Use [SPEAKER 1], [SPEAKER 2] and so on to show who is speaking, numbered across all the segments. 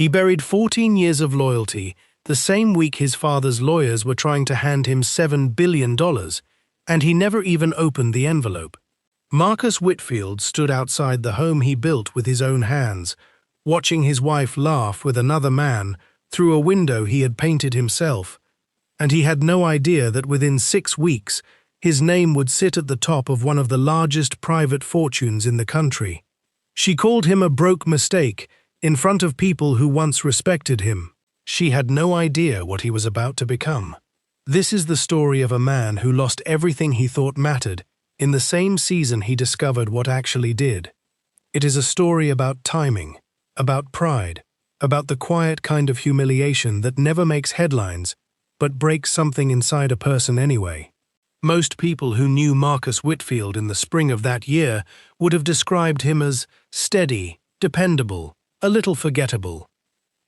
[SPEAKER 1] He buried 14 years of loyalty the same week his father's lawyers were trying to hand him $7 billion, and he never even opened the envelope. Marcus Whitfield stood outside the home he built with his own hands, watching his wife laugh with another man through a window he had painted himself, and he had no idea that within 6 weeks his name would sit at the top of one of the largest private fortunes in the country. She called him a broke mistake in front of people who once respected him. She had no idea what he was about to become. This is the story of a man who lost everything he thought mattered in the same season he discovered what actually did. It is a story about timing, about pride, about the quiet kind of humiliation that never makes headlines but breaks something inside a person anyway. Most people who knew Marcus Whitfield in the spring of that year would have described him as steady, dependable, a little forgettable.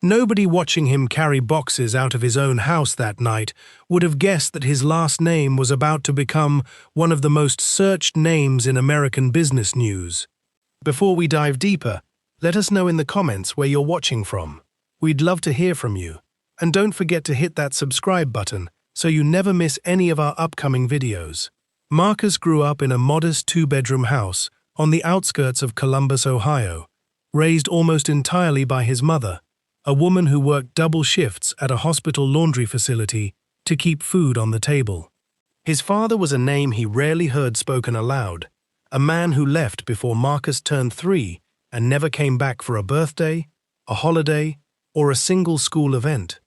[SPEAKER 1] Nobody watching him carry boxes out of his own house that night would have guessed that his last name was about to become one of the most searched names in American business news. Before we dive deeper, let us know in the comments where you're watching from. We'd love to hear from you. And don't forget to hit that subscribe button so you never miss any of our upcoming videos. Marcus grew up in a modest 2-bedroom house on the outskirts of Columbus, Ohio, raised almost entirely by his mother, a woman who worked double shifts at a hospital laundry facility to keep food on the table. His father was a name he rarely heard spoken aloud, a man who left before Marcus turned 3 and never came back for a birthday, a holiday, or a single school event.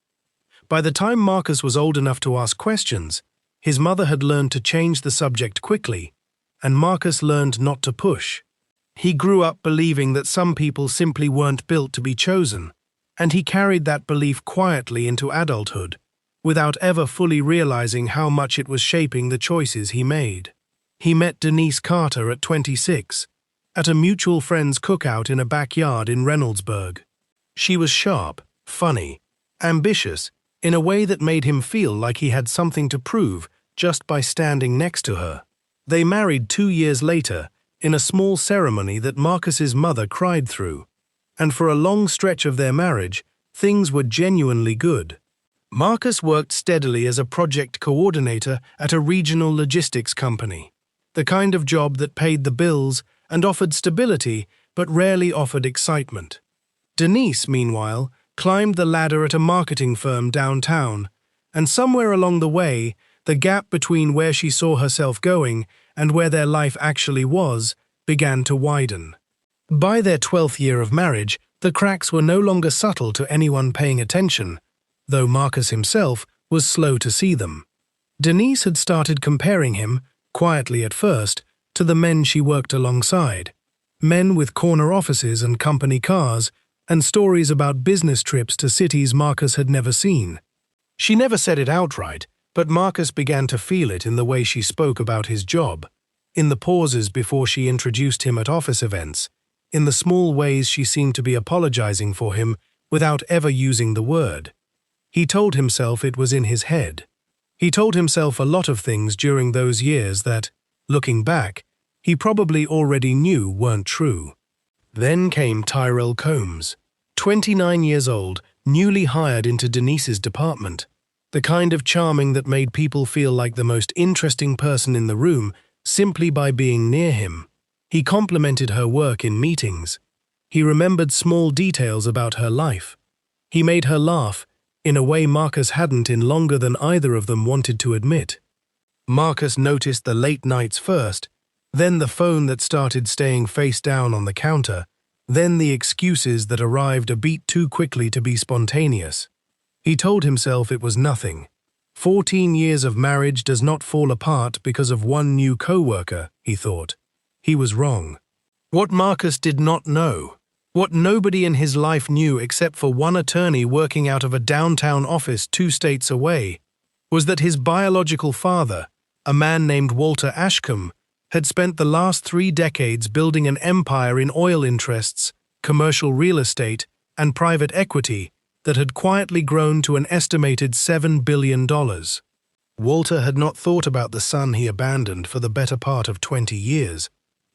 [SPEAKER 1] By the time Marcus was old enough to ask questions, his mother had learned to change the subject quickly, and Marcus learned not to push. He grew up believing that some people simply weren't built to be chosen, and he carried that belief quietly into adulthood, without ever fully realizing how much it was shaping the choices he made. He met Denise Carter at 26, at a mutual friend's cookout in a backyard in Reynoldsburg. She was sharp, funny, ambitious, in a way that made him feel like he had something to prove just by standing next to her. They married 2 years later in a small ceremony that Marcus's mother cried through, and for a long stretch of their marriage, things were genuinely good. Marcus worked steadily as a project coordinator at a regional logistics company, the kind of job that paid the bills and offered stability but rarely offered excitement. Denise, meanwhile, climbed the ladder at a marketing firm downtown, and somewhere along the way, the gap between where she saw herself going and where their life actually was began to widen. By their 12th year of marriage, the cracks were no longer subtle to anyone paying attention, though Marcus himself was slow to see them. Denise had started comparing him, quietly at first, to the men she worked alongside, men with corner offices and company cars, and stories about business trips to cities Marcus had never seen. She never said it outright, but Marcus began to feel it in the way she spoke about his job, in the pauses before she introduced him at office events, in the small ways she seemed to be apologizing for him without ever using the word. He told himself it was in his head. He told himself a lot of things during those years that, looking back, he probably already knew weren't true. Then came Tyrell Combs, 29 years old, newly hired into Denise's department, the kind of charming that made people feel like the most interesting person in the room simply by being near him. He complimented her work in meetings. He remembered small details about her life. He made her laugh in a way Marcus hadn't in longer than either of them wanted to admit. Marcus noticed the late nights first, then the phone that started staying face down on the counter, then the excuses that arrived a beat too quickly to be spontaneous. He told himself it was nothing. 14 years of marriage does not fall apart because of one new co-worker, he thought. He was wrong. What Marcus did not know, what nobody in his life knew except for one attorney working out of a downtown office 2 states away, was that his biological father, a man named Walter Ashcombe, had spent the last 3 decades building an empire in oil interests, commercial real estate, and private equity that had quietly grown to an estimated $7 billion. Walter had not thought about the son he abandoned for the better part of 20 years,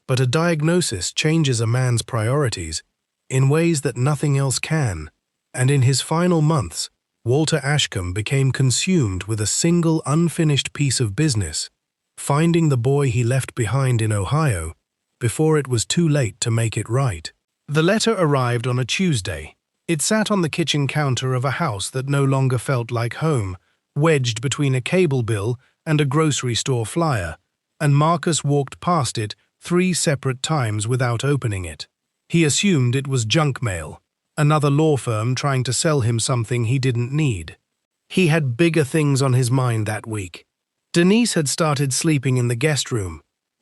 [SPEAKER 1] but a diagnosis changes a man's priorities in ways that nothing else can. And in his final months, Walter Ashcombe became consumed with a single unfinished piece of business, finding the boy he left behind in Ohio before it was too late to make it right. The letter arrived on a Tuesday. It sat on the kitchen counter of a house that no longer felt like home, wedged between a cable bill and a grocery store flyer, and Marcus walked past it 3 separate times without opening it. He assumed it was junk mail, another law firm trying to sell him something he didn't need. He had bigger things on his mind that week. Denise had started sleeping in the guest room.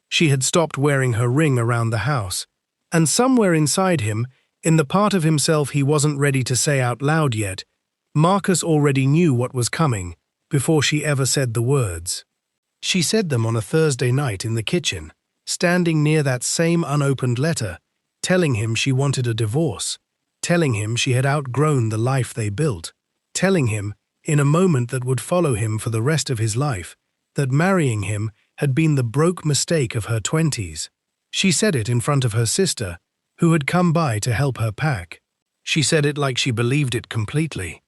[SPEAKER 1] She had stopped wearing her ring around the house, and somewhere inside him, in the part of himself he wasn't ready to say out loud yet, Marcus already knew what was coming before she ever said the words. She said them on a Thursday night in the kitchen, standing near that same unopened letter, telling him she wanted a divorce, telling him she had outgrown the life they built, telling him, in a moment that would follow him for the rest of his life, that marrying him had been the broke mistake of her 20s. She said it in front of her sister, who had come by to help her pack. She said it like she believed it completely.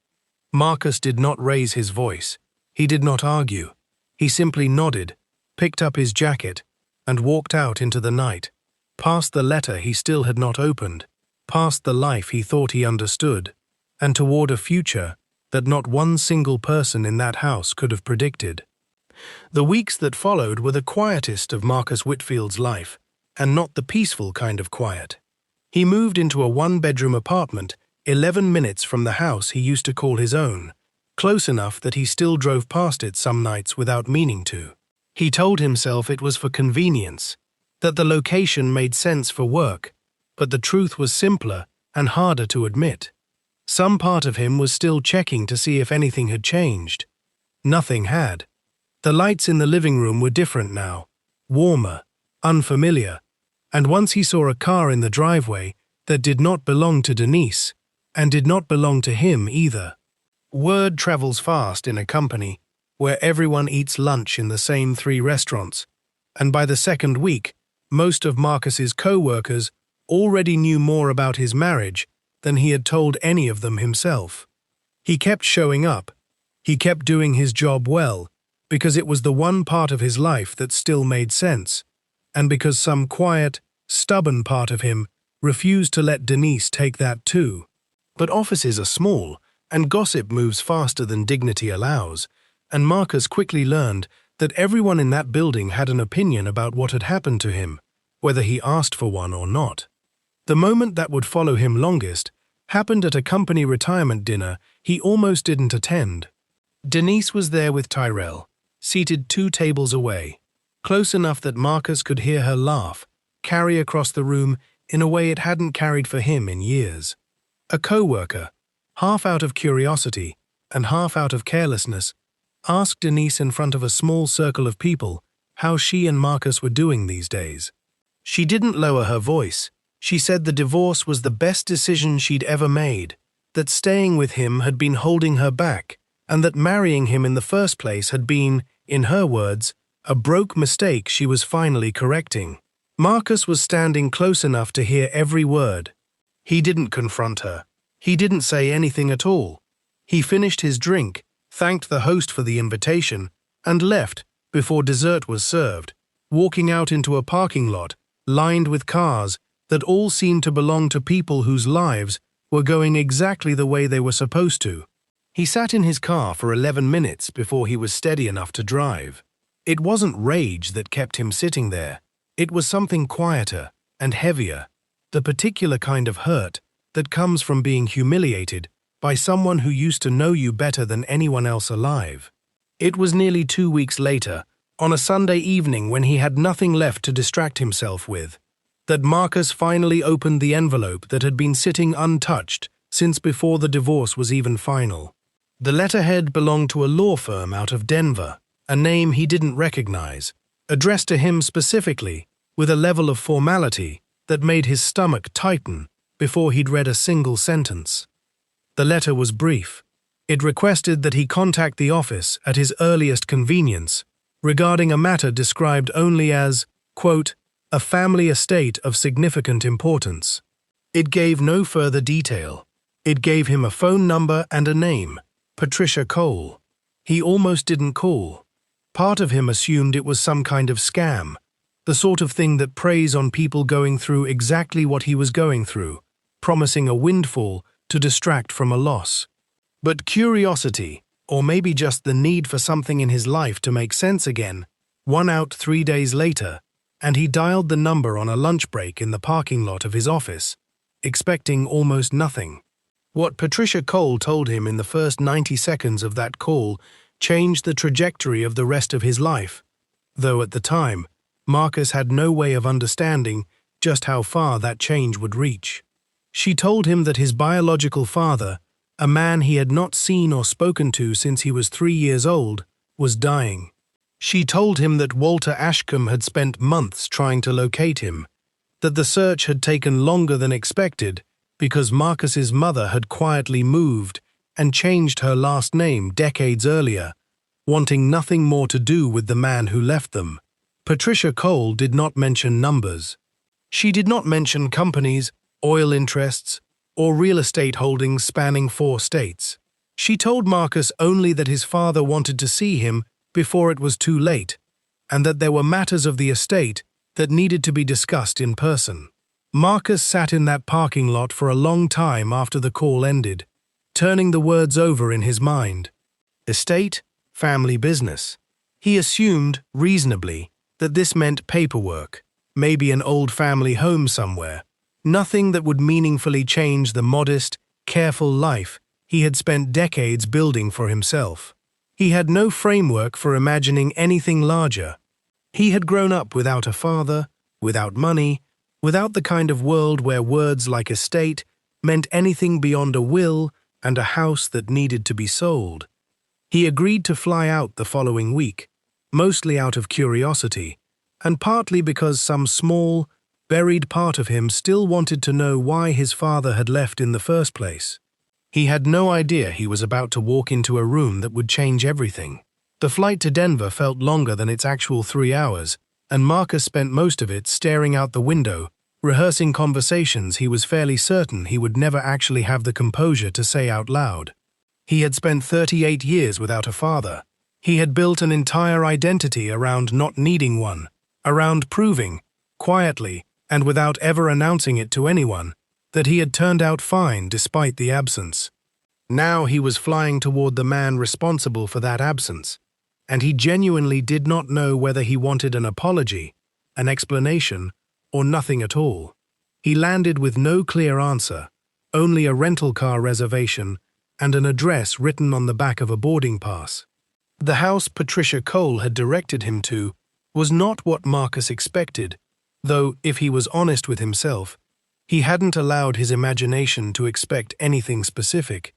[SPEAKER 1] Marcus did not raise his voice. He did not argue. He simply nodded, picked up his jacket, and walked out into the night, past the letter he still had not opened, past the life he thought he understood, and toward a future that not one single person in that house could have predicted. The weeks that followed were the quietest of Marcus Whitfield's life, and not the peaceful kind of quiet. He moved into a 1-bedroom apartment 11 minutes from the house he used to call his own, close enough that he still drove past it some nights without meaning to. He told himself it was for convenience, that the location made sense for work, but the truth was simpler and harder to admit. Some part of him was still checking to see if anything had changed. Nothing had. The lights in the living room were different now, warmer, unfamiliar, and once he saw a car in the driveway that did not belong to Denise, and did not belong to him either. Word travels fast in a company where everyone eats lunch in the same 3 restaurants, and by the second week, most of Marcus's co-workers already knew more about his marriage than he had told any of them himself. He kept showing up. He kept doing his job well, because it was the one part of his life that still made sense, and because some quiet, stubborn part of him refused to let Denise take that too. But offices are small, and gossip moves faster than dignity allows, and Marcus quickly learned that everyone in that building had an opinion about what had happened to him, whether he asked for one or not. The moment that would follow him longest happened at a company retirement dinner he almost didn't attend. Denise was there with Tyrell, seated 2 tables away, close enough that Marcus could hear her laugh, carry across the room in a way it hadn't carried for him in years. A co-worker, half out of curiosity and half out of carelessness, asked Denise in front of a small circle of people how she and Marcus were doing these days. She didn't lower her voice. She said the divorce was the best decision she'd ever made, that staying with him had been holding her back, and that marrying him in the first place had been, in her words, a broke mistake she was finally correcting. Marcus was standing close enough to hear every word. He didn't confront her. He didn't say anything at all. He finished his drink, thanked the host for the invitation, and left before dessert was served, walking out into a parking lot lined with cars that all seemed to belong to people whose lives were going exactly the way they were supposed to. He sat in his car for 11 minutes before he was steady enough to drive. It wasn't rage that kept him sitting there. It was something quieter and heavier, the particular kind of hurt that comes from being humiliated by someone who used to know you better than anyone else alive. It was nearly 2 weeks later, on a Sunday evening when he had nothing left to distract himself with, that Marcus finally opened the envelope that had been sitting untouched since before the divorce was even final. The letterhead belonged to a law firm out of Denver, a name he didn't recognize, addressed to him specifically with a level of formality that made his stomach tighten before he'd read a single sentence. The letter was brief. It requested that he contact the office at his earliest convenience regarding a matter described only as, quote, a family estate of significant importance. It gave no further detail. It gave him a phone number and a name, Patricia Cole. He almost didn't call. Part of him assumed it was some kind of scam, the sort of thing that preys on people going through exactly what he was going through, promising a windfall to distract from a loss. But curiosity, or maybe just the need for something in his life to make sense again, won out 3 days later, and he dialed the number on a lunch break in the parking lot of his office, expecting almost nothing. What Patricia Cole told him in the first 90 seconds of that call changed the trajectory of the rest of his life, though at the time, Marcus had no way of understanding just how far that change would reach. She told him that his biological father, a man he had not seen or spoken to since he was 3 years old, was dying. She told him that Walter Ashcombe had spent months trying to locate him, that the search had taken longer than expected because Marcus's mother had quietly moved and changed her last name decades earlier, wanting nothing more to do with the man who left them. Patricia Cole did not mention numbers. She did not mention companies, oil interests, or real estate holdings spanning 4 states. She told Marcus only that his father wanted to see him before it was too late, and that there were matters of the estate that needed to be discussed in person. Marcus sat in that parking lot for a long time after the call ended, turning the words over in his mind. Estate, family business. He assumed, reasonably, that this meant paperwork, maybe an old family home somewhere, nothing that would meaningfully change the modest, careful life he had spent decades building for himself. He had no framework for imagining anything larger. He had grown up without a father, without money, without the kind of world where words like estate meant anything beyond a will and a house that needed to be sold. He agreed to fly out the following week, mostly out of curiosity, and partly because some small, buried part of him still wanted to know why his father had left in the first place. He had no idea he was about to walk into a room that would change everything. The flight to Denver felt longer than its actual 3 hours, and Marcus spent most of it staring out the window, rehearsing conversations he was fairly certain he would never actually have the composure to say out loud. He had spent 38 years without a father. He had built an entire identity around not needing one, around proving, quietly and without ever announcing it to anyone, that he had turned out fine despite the absence. Now he was flying toward the man responsible for that absence, and he genuinely did not know whether he wanted an apology, an explanation, or nothing at all. He landed with no clear answer, only a rental car reservation and an address written on the back of a boarding pass. The house Patricia Cole had directed him to was not what Marcus expected, though, if he was honest with himself, he hadn't allowed his imagination to expect anything specific.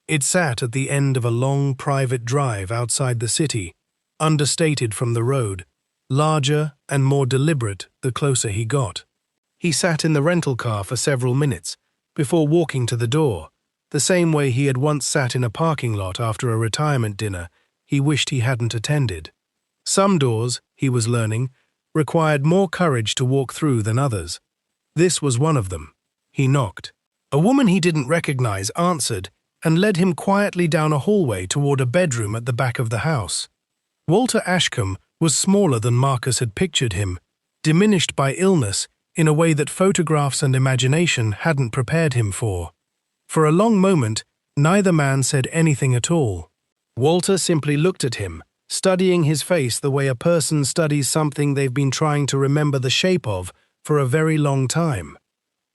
[SPEAKER 1] It sat at the end of a long private drive outside the city, understated from the road, larger and more deliberate the closer he got. He sat in the rental car for several minutes before walking to the door, the same way he had once sat in a parking lot after a retirement dinner he wished he hadn't attended. Some doors, he was learning, required more courage to walk through than others. This was one of them. He knocked. A woman he didn't recognize answered and led him quietly down a hallway toward a bedroom at the back of the house. Walter Ashcombe was smaller than Marcus had pictured him, diminished by illness in a way that photographs and imagination hadn't prepared him for. For a long moment, neither man said anything at all. Walter simply looked at him, studying his face the way a person studies something they've been trying to remember the shape of for a very long time.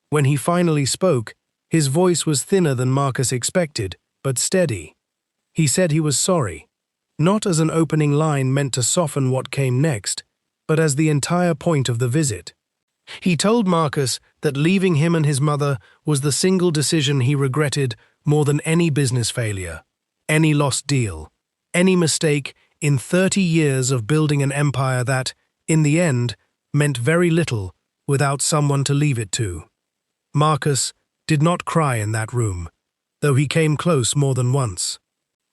[SPEAKER 1] When he finally spoke, his voice was thinner than Marcus expected, but steady. He said he was sorry, not as an opening line meant to soften what came next, but as the entire point of the visit. He told Marcus that leaving him and his mother was the single decision he regretted more than any business failure, any lost deal, any mistake in 30 years of building an empire that, in the end, meant very little without someone to leave it to. Marcus did not cry in that room, though he came close more than once.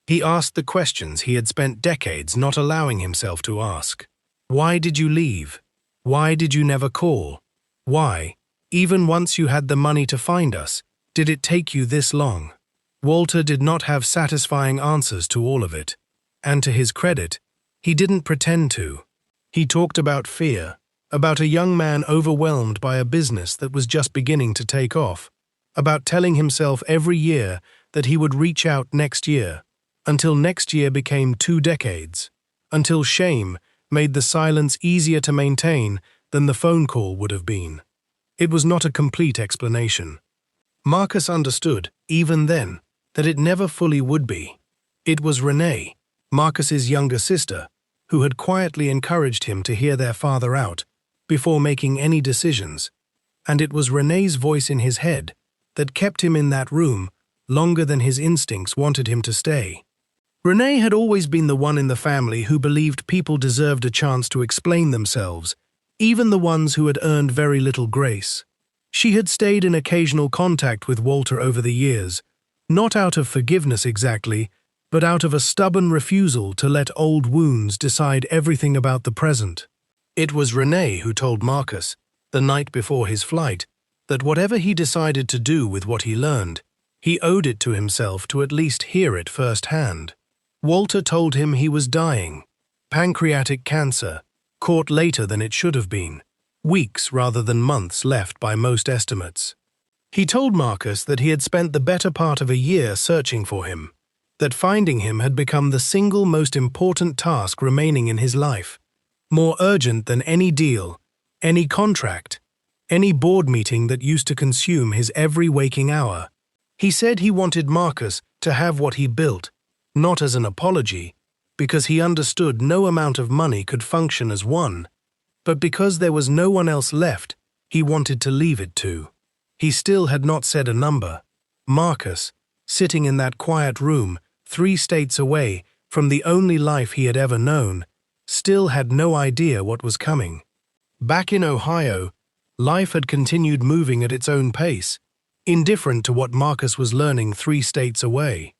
[SPEAKER 1] He asked the questions he had spent decades not allowing himself to ask. Why did you leave? Why did you never call? Why, even once you had the money to find us, Did it take you this long? Walter did not have satisfying answers to all of it. And to his credit, he didn't pretend to. He talked about fear, about a young man overwhelmed by a business that was just beginning to take off, about telling himself every year that he would reach out next year, until next year became 2 decades, until shame made the silence easier to maintain than the phone call would have been. It was not a complete explanation. Marcus understood, even then, that it never fully would be. It was Renee, Marcus's younger sister, who had quietly encouraged him to hear their father out before making any decisions, and it was Renee's voice in his head that kept him in that room longer than his instincts wanted him to stay. Renee had always been the one in the family who believed people deserved a chance to explain themselves, even the ones who had earned very little grace. She had stayed in occasional contact with Walter over the years, not out of forgiveness exactly, but out of a stubborn refusal to let old wounds decide everything about the present. It was Renee who told Marcus, the night before his flight, that whatever he decided to do with what he learned, he owed it to himself to at least hear it firsthand. Walter told him he was dying. Pancreatic cancer, caught later than it should have been. Weeks rather than months left by most estimates. He told Marcus that he had spent the better part of a year searching for him, that finding him had become the single most important task remaining in his life, more urgent than any deal, any contract, any board meeting that used to consume his every waking hour. He said he wanted Marcus to have what he built, not as an apology, because he understood no amount of money could function as one, but because there was no one else left, he wanted to leave it to. He still had not said a number. Marcus, sitting in that quiet room, 3 states away from the only life he had ever known, still had no idea what was coming. Back in Ohio, life had continued moving at its own pace, indifferent to what Marcus was learning 3 states away.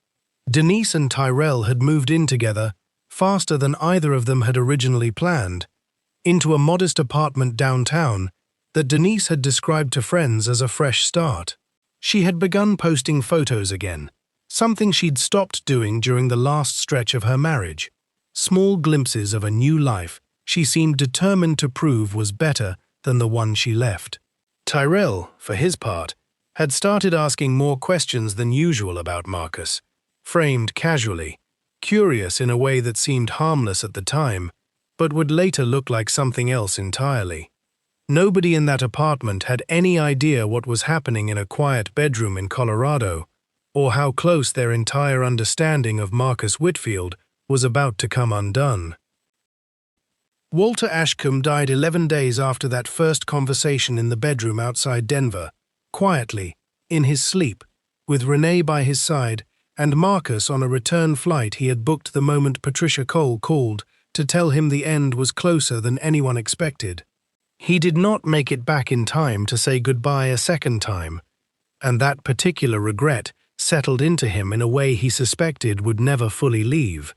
[SPEAKER 1] Denise and Tyrell had moved in together, faster than either of them had originally planned, into a modest apartment downtown that Denise had described to friends as a fresh start. She had begun posting photos again, something she'd stopped doing during the last stretch of her marriage. Small glimpses of a new life she seemed determined to prove was better than the one she left. Tyrell, for his part, had started asking more questions than usual about Marcus, framed casually, curious in a way that seemed harmless at the time, but would later look like something else entirely. Nobody in that apartment had any idea what was happening in a quiet bedroom in Colorado, or how close their entire understanding of Marcus Whitfield was about to come undone. Walter Ashcombe died 11 days after that first conversation in the bedroom outside Denver, quietly, in his sleep, with Renee by his side and Marcus on a return flight he had booked the moment Patricia Cole called to tell him the end was closer than anyone expected. He did not make it back in time to say goodbye a second time, and that particular regret settled into him in a way he suspected would never fully leave.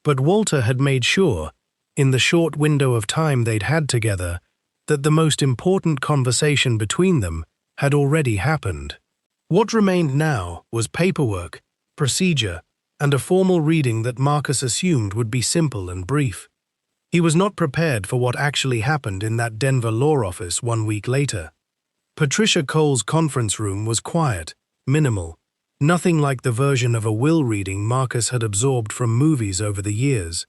[SPEAKER 1] But Walter had made sure, in the short window of time they'd had together, that the most important conversation between them had already happened. What remained now was paperwork, procedure, and a formal reading that Marcus assumed would be simple and brief. He was not prepared for what actually happened in that Denver law office 1 week later. Patricia Cole's conference room was quiet, minimal, nothing like the version of a will reading Marcus had absorbed from movies over the years.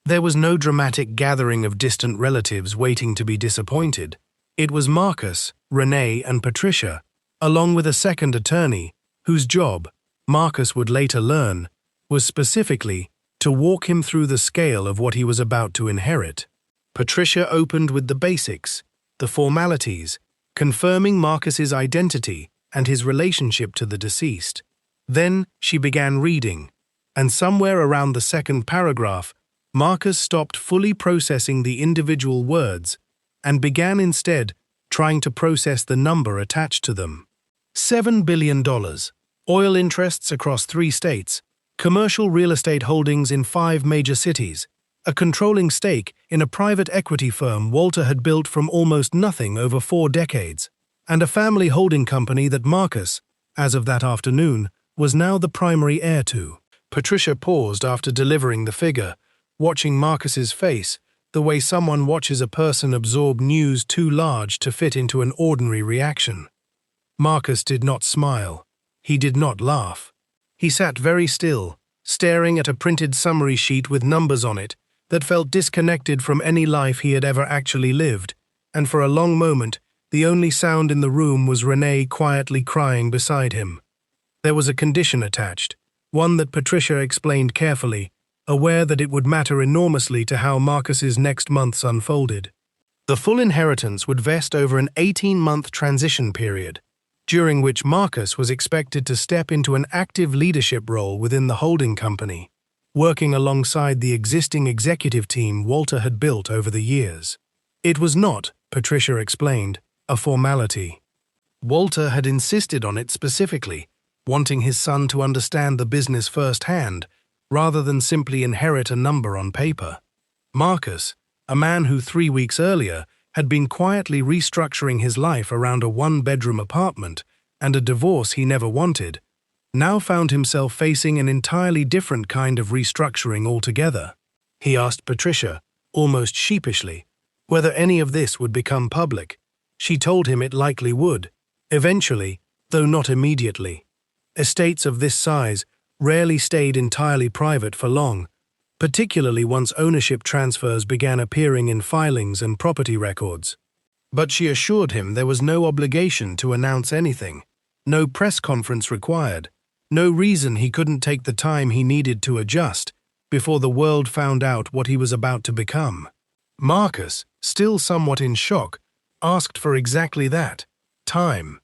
[SPEAKER 1] There was no dramatic gathering of distant relatives waiting to be disappointed. It was Marcus, Renee, and Patricia, along with a second attorney, whose job, Marcus would later learn, was specifically to walk him through the scale of what he was about to inherit. Patricia opened with the basics, the formalities, confirming Marcus's identity and his relationship to the deceased. Then she began reading, and somewhere around the second paragraph, Marcus stopped fully processing the individual words and began instead trying to process the number attached to them. $7 billion, oil interests across 3 states, commercial real estate holdings in 5 major cities, a controlling stake in a private equity firm Walter had built from almost nothing over 4 decades, and a family holding company that Marcus, as of that afternoon, was now the primary heir to. Patricia paused after delivering the figure, watching Marcus's face, the way someone watches a person absorb news too large to fit into an ordinary reaction. Marcus did not smile. He did not laugh. He sat very still, staring at a printed summary sheet with numbers on it that felt disconnected from any life he had ever actually lived, and for a long moment, the only sound in the room was Renee quietly crying beside him. There was a condition attached, one that Patricia explained carefully, aware that it would matter enormously to how Marcus's next months unfolded. The full inheritance would vest over an 18-month transition period, during which Marcus was expected to step into an active leadership role within the holding company, working alongside the existing executive team Walter had built over the years. It was not, Patricia explained, a formality. Walter had insisted on it specifically, wanting his son to understand the business firsthand, rather than simply inherit a number on paper. Marcus, a man who 3 weeks earlier had been quietly restructuring his life around a one-bedroom apartment and a divorce he never wanted, now found himself facing an entirely different kind of restructuring altogether. He asked Patricia, almost sheepishly, whether any of this would become public. She told him it likely would, eventually, though not immediately. Estates of this size rarely stayed entirely private for long, particularly once ownership transfers began appearing in filings and property records. But she assured him there was no obligation to announce anything, no press conference required, no reason he couldn't take the time he needed to adjust before the world found out what he was about to become. Marcus, still somewhat in shock, asked for exactly that, time.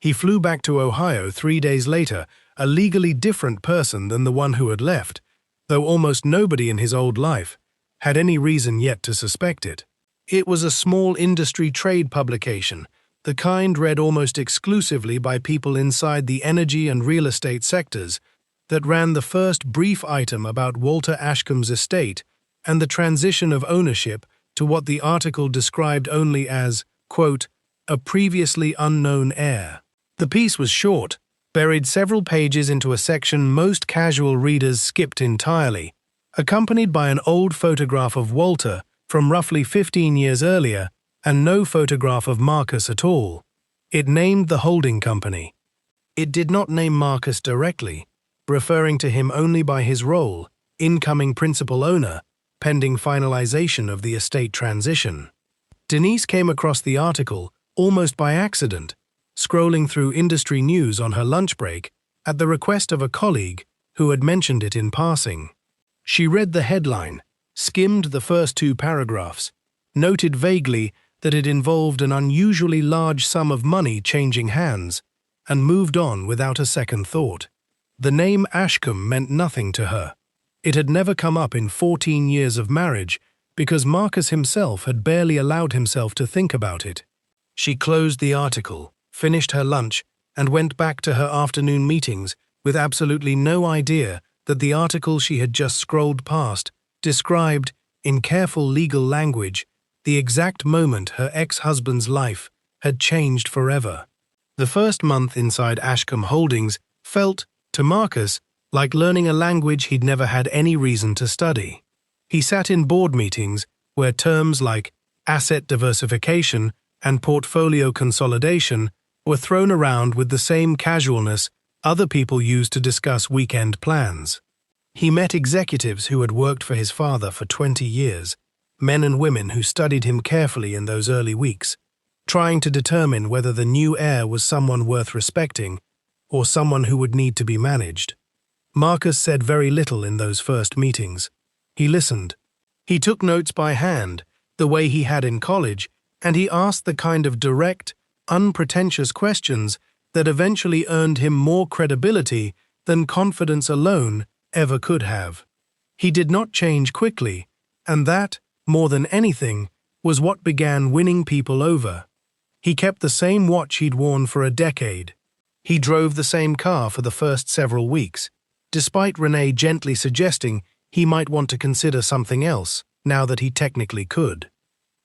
[SPEAKER 1] He flew back to Ohio 3 days later, a legally different person than the one who had left, though almost nobody in his old life had any reason yet to suspect it. It was a small industry trade publication, the kind read almost exclusively by people inside the energy and real estate sectors, that ran the first brief item about Walter Ashcombe's estate and the transition of ownership to what the article described only as, quote, a previously unknown heir. The piece was short, buried several pages into a section most casual readers skipped entirely, accompanied by an old photograph of Walter from roughly 15 years earlier and no photograph of Marcus at all. It named the holding company. It did not name Marcus directly, referring to him only by his role, incoming principal owner, pending finalization of the estate transition. Denise came across the article almost by accident, scrolling through industry news on her lunch break at the request of a colleague who had mentioned it in passing. She read the headline, skimmed the first 2 paragraphs, noted vaguely that it involved an unusually large sum of money changing hands, and moved on without a second thought. The name Ashcombe meant nothing to her. It had never come up in 14 years of marriage because Marcus himself had barely allowed himself to think about it. She closed the article, finished her lunch, and went back to her afternoon meetings with absolutely no idea that the article she had just scrolled past described, in careful legal language, the exact moment her ex-husband's life had changed forever. The first month inside Ashcombe Holdings felt, to Marcus, like learning a language he'd never had any reason to study. He sat in board meetings where terms like asset diversification and portfolio consolidation were thrown around with the same casualness other people used to discuss weekend plans. He met executives who had worked for his father for 20 years, men and women who studied him carefully in those early weeks, trying to determine whether the new heir was someone worth respecting or someone who would need to be managed. Marcus said very little in those first meetings. He listened. He took notes by hand, the way he had in college, and he asked the kind of direct, unpretentious questions that eventually earned him more credibility than confidence alone ever could have. He did not change quickly, and that, more than anything, was what began winning people over. He kept the same watch he'd worn for a decade. He drove the same car for the first several weeks, despite Renee gently suggesting he might want to consider something else now that he technically could.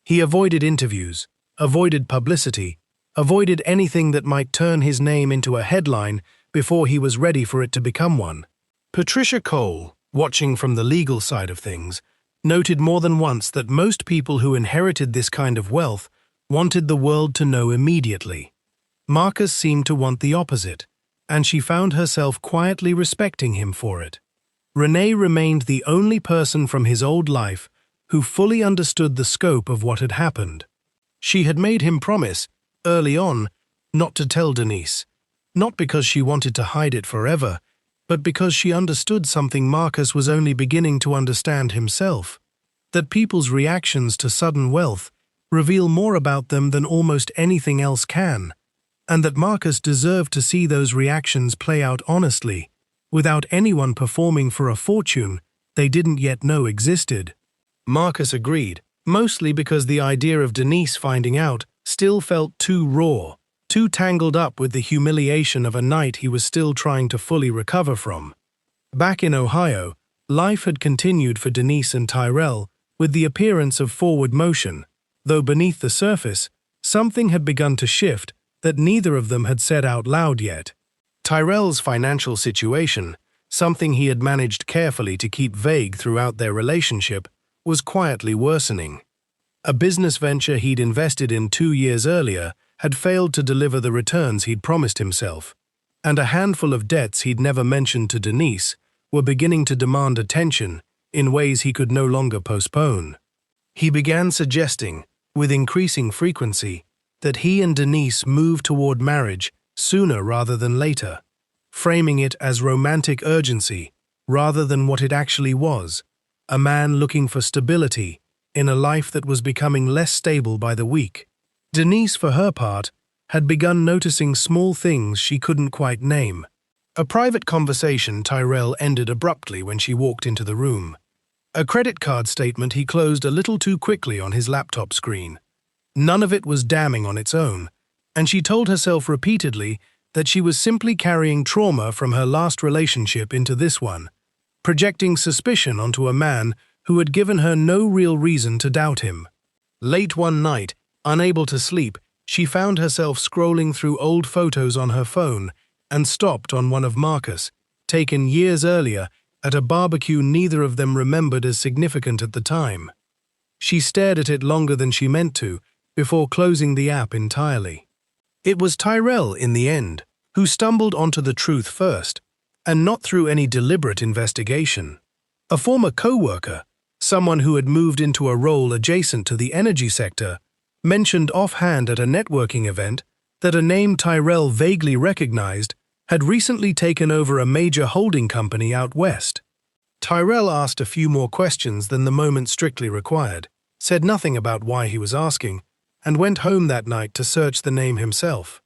[SPEAKER 1] He avoided interviews, avoided publicity, avoided anything that might turn his name into a headline before he was ready for it to become one. Patricia Cole, watching from the legal side of things, noted more than once that most people who inherited this kind of wealth wanted the world to know immediately. Marcus seemed to want the opposite, and she found herself quietly respecting him for it. Renee remained the only person from his old life who fully understood the scope of what had happened. She had made him promise, early on, not to tell Denise, not because she wanted to hide it forever, but because she understood something Marcus was only beginning to understand himself, that people's reactions to sudden wealth reveal more about them than almost anything else can, and that Marcus deserved to see those reactions play out honestly, without anyone performing for a fortune they didn't yet know existed. Marcus agreed, mostly because the idea of Denise finding out still felt too raw, too tangled up with the humiliation of a night he was still trying to fully recover from. Back in Ohio, life had continued for Denise and Tyrell with the appearance of forward motion, though beneath the surface, something had begun to shift that neither of them had said out loud yet. Tyrell's financial situation, something he had managed carefully to keep vague throughout their relationship, was quietly worsening. A business venture he'd invested in 2 years earlier had failed to deliver the returns he'd promised himself, and a handful of debts he'd never mentioned to Denise were beginning to demand attention in ways he could no longer postpone. He began suggesting, with increasing frequency, that he and Denise move toward marriage sooner rather than later, framing it as romantic urgency rather than what it actually was, a man looking for stability in a life that was becoming less stable by the week. Denise, for her part, had begun noticing small things she couldn't quite name. A private conversation Tyrell ended abruptly when she walked into the room. A credit card statement he closed a little too quickly on his laptop screen. None of it was damning on its own, and she told herself repeatedly that she was simply carrying trauma from her last relationship into this one, projecting suspicion onto a man who had given her no real reason to doubt him. Late one night, unable to sleep, she found herself scrolling through old photos on her phone and stopped on one of Marcus, taken years earlier at a barbecue neither of them remembered as significant at the time. She stared at it longer than she meant to, before closing the app entirely. It was Tyrell, in the end, who stumbled onto the truth first, and not through any deliberate investigation. A former co-worker, someone who had moved into a role adjacent to the energy sector, mentioned offhand at a networking event that a name Tyrell vaguely recognized had recently taken over a major holding company out west. Tyrell asked a few more questions than the moment strictly required, said nothing about why he was asking, and went home that night to search the name himself.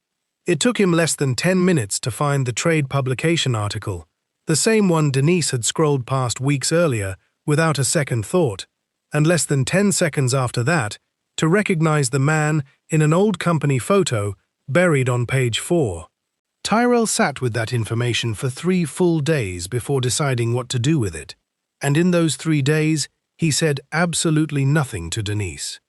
[SPEAKER 1] It took him less than 10 minutes to find the trade publication article, the same one Denise had scrolled past weeks earlier without a second thought, and less than 10 seconds after that to recognize the man in an old company photo buried on page 4. Tyrell sat with that information for 3 full days before deciding what to do with it, and in those 3 days he said absolutely nothing to Denise.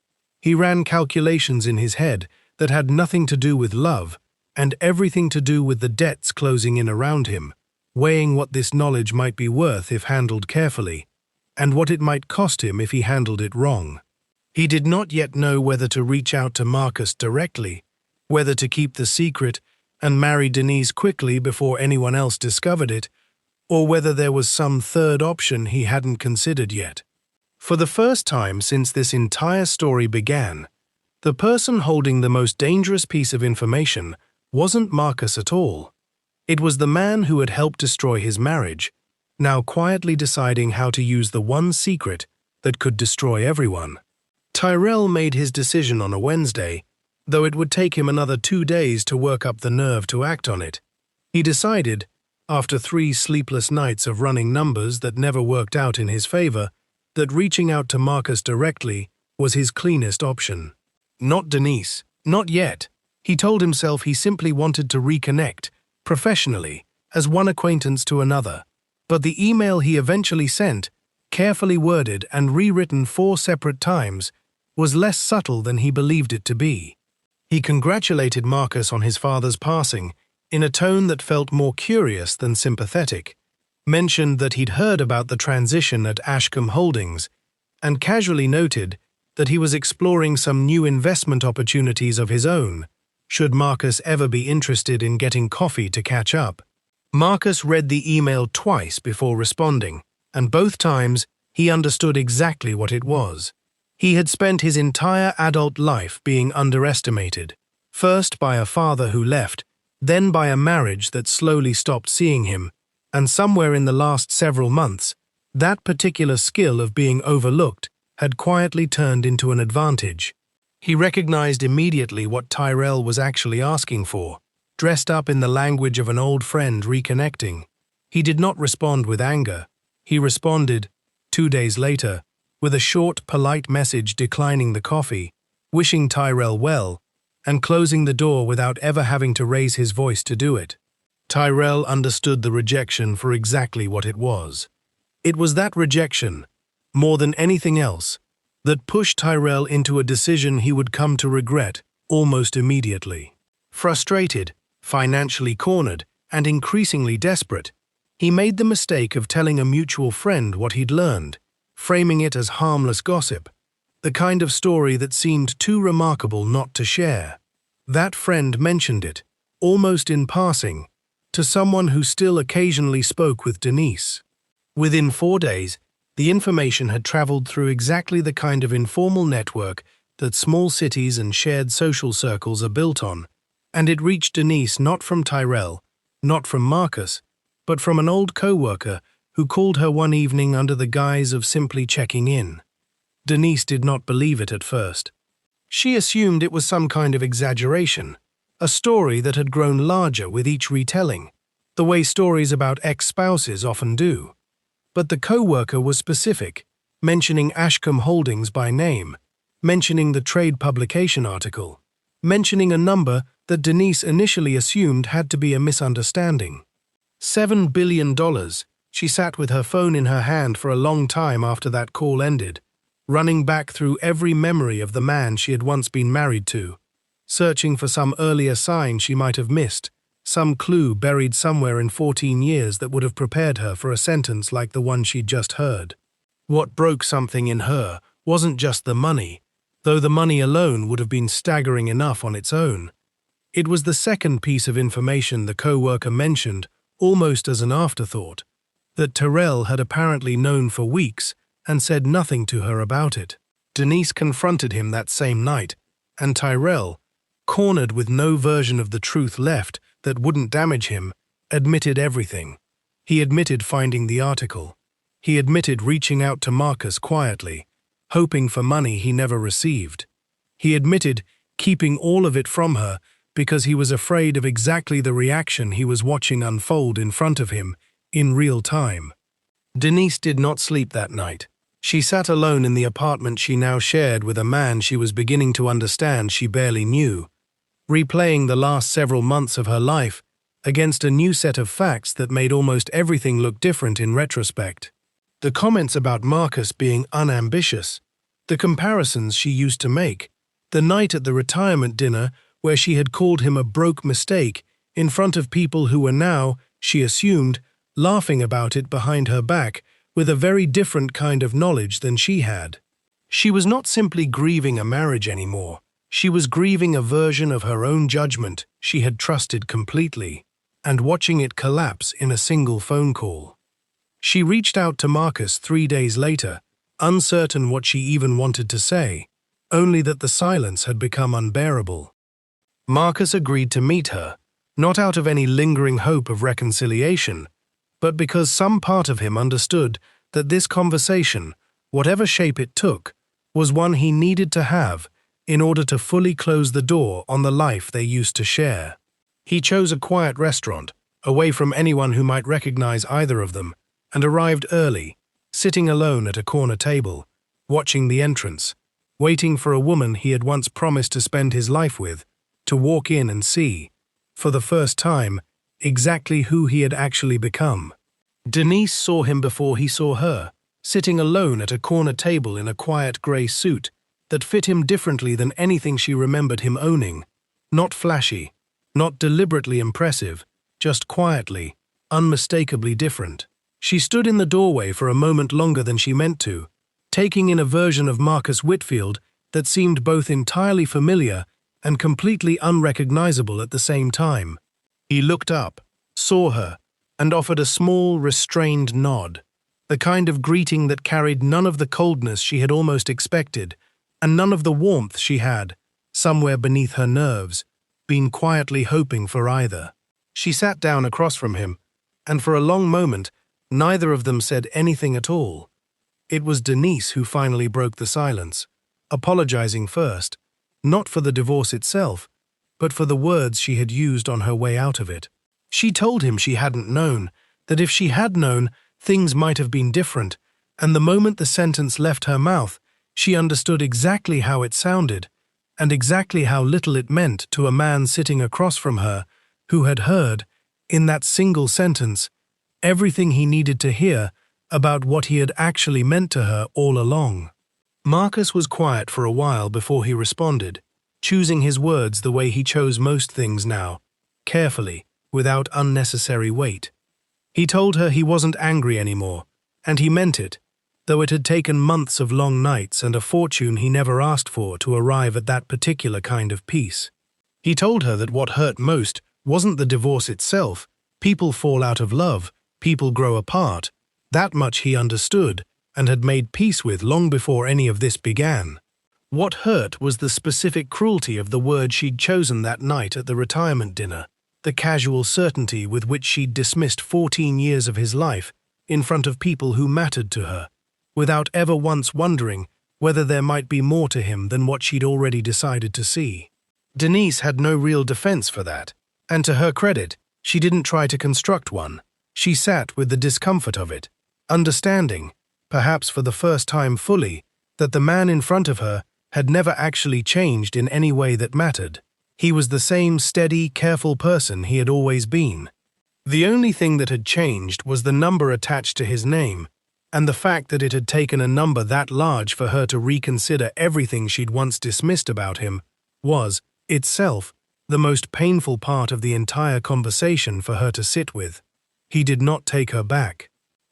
[SPEAKER 1] He ran calculations in his head that had nothing to do with love and everything to do with the debts closing in around him, weighing what this knowledge might be worth if handled carefully, and what it might cost him if he handled it wrong. He did not yet know whether to reach out to Marcus directly, whether to keep the secret and marry Denise quickly before anyone else discovered it, or whether there was some third option he hadn't considered yet. For the first time since this entire story began, the person holding the most dangerous piece of information wasn't Marcus at all. It was the man who had helped destroy his marriage, now quietly deciding how to use the one secret that could destroy everyone. Tyrell made his decision on a Wednesday, though it would take him another 2 days to work up the nerve to act on it. He decided, after 3 sleepless nights of running numbers that never worked out in his favor, that reaching out to Marcus directly was his cleanest option. Not Denise, not yet. He told himself he simply wanted to reconnect, professionally, as one acquaintance to another. But the email he eventually sent, carefully worded and rewritten 4 separate times, was less subtle than he believed it to be. He congratulated Marcus on his father's passing in a tone that felt more curious than sympathetic, mentioned that he'd heard about the transition at Ashcombe Holdings, and casually noted that he was exploring some new investment opportunities of his own, should Marcus ever be interested in getting coffee to catch up. Marcus read the email twice before responding, and both times he understood exactly what it was. He had spent his entire adult life being underestimated, first by a father who left, then by a marriage that slowly stopped seeing him, and somewhere in the last several months, that particular skill of being overlooked had quietly turned into an advantage. He recognized immediately what Tyrell was actually asking for, dressed up in the language of an old friend reconnecting. He did not respond with anger. He responded, 2 days later, with a short, polite message declining the coffee, wishing Tyrell well, and closing the door without ever having to raise his voice to do it. Tyrell understood the rejection for exactly what it was. It was that rejection, more than anything else, that pushed Tyrell into a decision he would come to regret almost immediately. Frustrated, financially cornered, and increasingly desperate, he made the mistake of telling a mutual friend what he'd learned, framing it as harmless gossip, the kind of story that seemed too remarkable not to share. That friend mentioned it, almost in passing, to someone who still occasionally spoke with Denise. Within 4 days, the information had traveled through exactly the kind of informal network that small cities and shared social circles are built on, and it reached Denise not from Tyrell, not from Marcus, but from an old co-worker who called her one evening under the guise of simply checking in. Denise did not believe it at first. She assumed it was some kind of exaggeration, a story that had grown larger with each retelling, the way stories about ex-spouses often do. But the co-worker was specific, mentioning Ashcombe Holdings by name, mentioning the trade publication article, mentioning a number that Denise initially assumed had to be a misunderstanding. $7 billion. She sat with her phone in her hand for a long time after that call ended, running back through every memory of the man she had once been married to, searching for some earlier sign she might have missed, some clue buried somewhere in 14 years that would have prepared her for a sentence like the one she'd just heard. What broke something in her wasn't just the money, though the money alone would have been staggering enough on its own. It was the second piece of information the co-worker mentioned, almost as an afterthought, that Tyrell had apparently known for weeks and said nothing to her about it. Denise confronted him that same night, and Tyrell, cornered with no version of the truth left that wouldn't damage him, admitted everything. He admitted finding the article. He admitted reaching out to Marcus quietly, hoping for money he never received. He admitted keeping all of it from her because he was afraid of exactly the reaction he was watching unfold in front of him in real time. Denise did not sleep that night. She sat alone in the apartment she now shared with a man she was beginning to understand she barely knew, replaying the last several months of her life against a new set of facts that made almost everything look different in retrospect. The comments about Marcus being unambitious, the comparisons she used to make, the night at the retirement dinner where she had called him a broke mistake in front of people who were now, she assumed, laughing about it behind her back with a very different kind of knowledge than she had. She was not simply grieving a marriage anymore. She was grieving a version of her own judgment she had trusted completely, and watching it collapse in a single phone call. She reached out to Marcus 3 days later, uncertain what she even wanted to say, only that the silence had become unbearable. Marcus agreed to meet her, not out of any lingering hope of reconciliation, but because some part of him understood that this conversation, whatever shape it took, was one he needed to have in order to fully close the door on the life they used to share. He chose a quiet restaurant, away from anyone who might recognize either of them, and arrived early, sitting alone at a corner table, watching the entrance, waiting for a woman he had once promised to spend his life with, to walk in and see, for the first time, exactly who he had actually become. Denise saw him before he saw her, sitting alone at a corner table in a quiet grey suit that fit him differently than anything she remembered him owning, Not flashy, not deliberately impressive, just quietly, unmistakably different. She stood in the doorway for a moment longer than she meant to, taking in a version of Marcus Whitfield that seemed both entirely familiar and completely unrecognizable at the same time. He looked up, saw her, and offered a small, restrained nod, the kind of greeting that carried none of the coldness she had almost expected, and none of the warmth she had, somewhere beneath her nerves, been quietly hoping for either. She sat down across from him, and for a long moment, neither of them said anything at all. It was Denise who finally broke the silence, apologizing first, not for the divorce itself, but for the words she had used on her way out of it. She told him she hadn't known, that if she had known, things might have been different, and the moment the sentence left her mouth, she understood exactly how it sounded, and exactly how little it meant to a man sitting across from her who had heard, in that single sentence, everything he needed to hear about what he had actually meant to her all along. Marcus was quiet for a while before he responded, choosing his words the way he chose most things now, carefully, without unnecessary weight. He told her he wasn't angry anymore, and he meant it, though it had taken months of long nights and a fortune he never asked for to arrive at that particular kind of peace. He told her that what hurt most wasn't the divorce itself. People fall out of love, people grow apart. That much he understood and had made peace with long before any of this began. What hurt was the specific cruelty of the word she'd chosen that night at the retirement dinner, the casual certainty with which she'd dismissed 14 years of his life in front of people who mattered to her, without ever once wondering whether there might be more to him than what she'd already decided to see. Denise had no real defense for that, and to her credit, she didn't try to construct one. She sat with the discomfort of it, understanding, perhaps for the first time fully, that the man in front of her had never actually changed in any way that mattered. He was the same steady, careful person he had always been. The only thing that had changed was the number attached to his name, and the fact that it had taken a number that large for her to reconsider everything she'd once dismissed about him was, itself, the most painful part of the entire conversation for her to sit with. He did not take her back.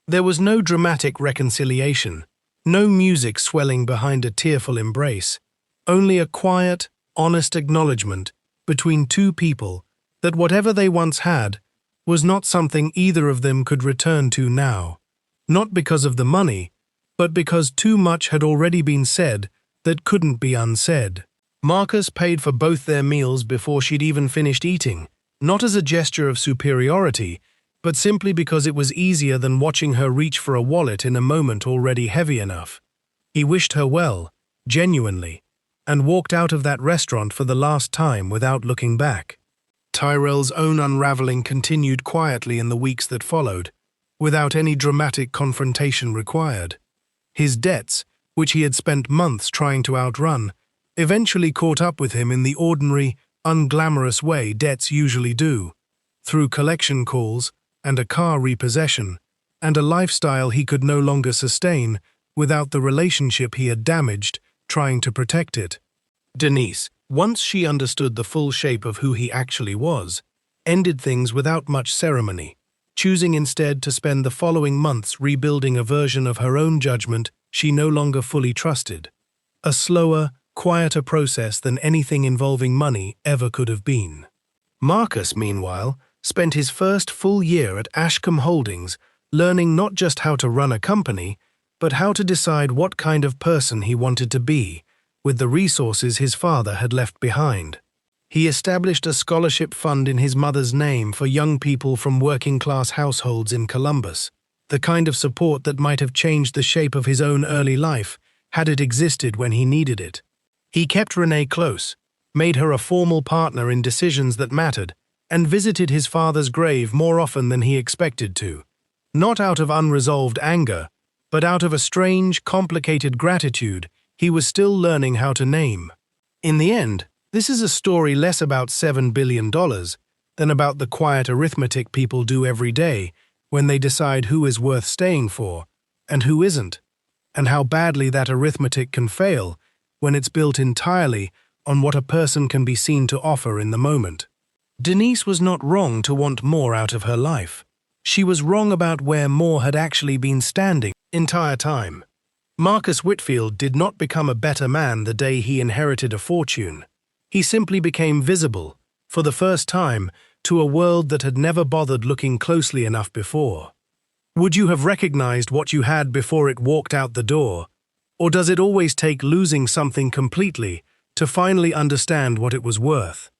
[SPEAKER 1] There was no dramatic reconciliation, no music swelling behind a tearful embrace, only a quiet, honest acknowledgement between two people that whatever they once had was not something either of them could return to now, not because of the money, but because too much had already been said that couldn't be unsaid. Marcus paid for both their meals before she'd even finished eating, not as a gesture of superiority, but simply because it was easier than watching her reach for a wallet in a moment already heavy enough. He wished her well, genuinely, and walked out of that restaurant for the last time without looking back. Tyrell's own unraveling continued quietly in the weeks that followed, without any dramatic confrontation required. His debts, which he had spent months trying to outrun, eventually caught up with him in the ordinary, unglamorous way debts usually do, through collection calls and a car repossession, and a lifestyle he could no longer sustain without the relationship he had damaged trying to protect it. Denise, once she understood the full shape of who he actually was, ended things without much ceremony, choosing instead to spend the following months rebuilding a version of her own judgment she no longer fully trusted. A slower, quieter process than anything involving money ever could have been. Marcus, meanwhile, spent his first full year at Ashcombe Holdings learning not just how to run a company, but how to decide what kind of person he wanted to be, with the resources his father had left behind. He established a scholarship fund in his mother's name for young people from working-class households in Columbus, the kind of support that might have changed the shape of his own early life had it existed when he needed it. He kept Renee close, made her a formal partner in decisions that mattered, and visited his father's grave more often than he expected to, not out of unresolved anger, but out of a strange, complicated gratitude he was still learning how to name. In the end, this is a story less about $7 billion than about the quiet arithmetic people do every day when they decide who is worth staying for and who isn't, and how badly that arithmetic can fail when it's built entirely on what a person can be seen to offer in the moment. Denise was not wrong to want more out of her life. She was wrong about where more had actually been standing the entire time. Marcus Whitfield did not become a better man the day he inherited a fortune. He simply became visible, for the first time, to a world that had never bothered looking closely enough before. Would you have recognized what you had before it walked out the door? Or does it always take losing something completely to finally understand what it was worth?